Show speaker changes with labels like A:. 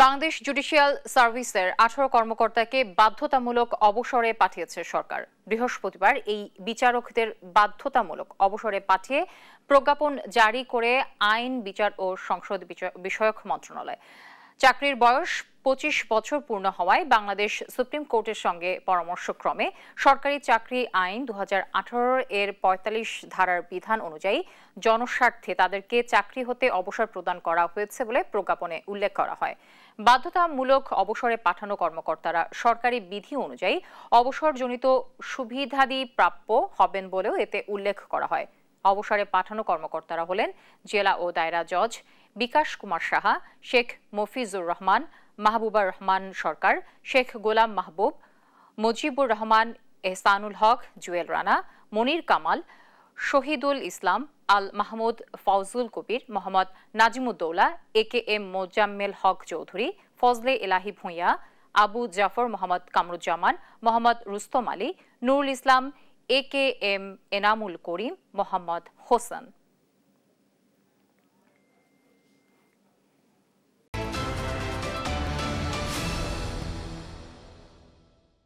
A: Bangladesh judicial সার্ভিসের 18 কর্মকর্তাকে বাধ্যতামূলক অবসরে পাঠিয়েছে সরকার। বৃহস্পতিবার এই বিচারকদের বাধ্যতামূলক অবসরে পাঠিয়ে প্রজ্ঞাপন জারি করে আইন, বিচার ও সংসদ বিষয়ক মন্ত্রণালয়। চাকরির বয়স 25 বছর পূর্ণ হওয়ায় বাংলাদেশ সুপ্রিম কোর্টের সঙ্গে পরামর্শক্রমে সরকারি চাকরি আইন 2018 এর 45 ধারার বিধান অনুযায়ী জনস্বার্থে তাদেরকে চাকরি হতে অবসর প্রদান করা হয়েছে বলে প্রজ্ঞাপনে উল্লেখ করা হয়। বাধ্যতামূলক অবসরে পাঠানো কর্মকর্তারা সরকারি বিধি অনুযায়ী অবসরজনিত সুবিধাদি প্রাপ্য হবেন বলেও এতে উল্লেখ করা হয়। অবসরে পাঠানো কর্মকর্তারা হলেন জেলা ও দায়রা জজ বিকাশ কুমার সাহা, শেখ মফিজুর রহমান, মাহবুবা রহমান সরকার, শেখ গোলাম মাহবুব, মুজিবুর রহমান, এহসানুল হক, জুয়েল রানা, মনির কামাল, শহীদুল ইসলাম, আল মাহমুদ ফৌজুল কবির, মোহাম্মদ নাজিমুদ্দৌলা, AKM মোজাম্মেল হক চৌধুরী, ফজলে এলাহি ভূঁইয়া, আবু জাফর মোহাম্মদ কামরুজ্জামান, মোহাম্মদ রুস্তম আলী, নুরুল ইসলাম, AKM এনামুল করিম, মোহাম্মদ হোসেন।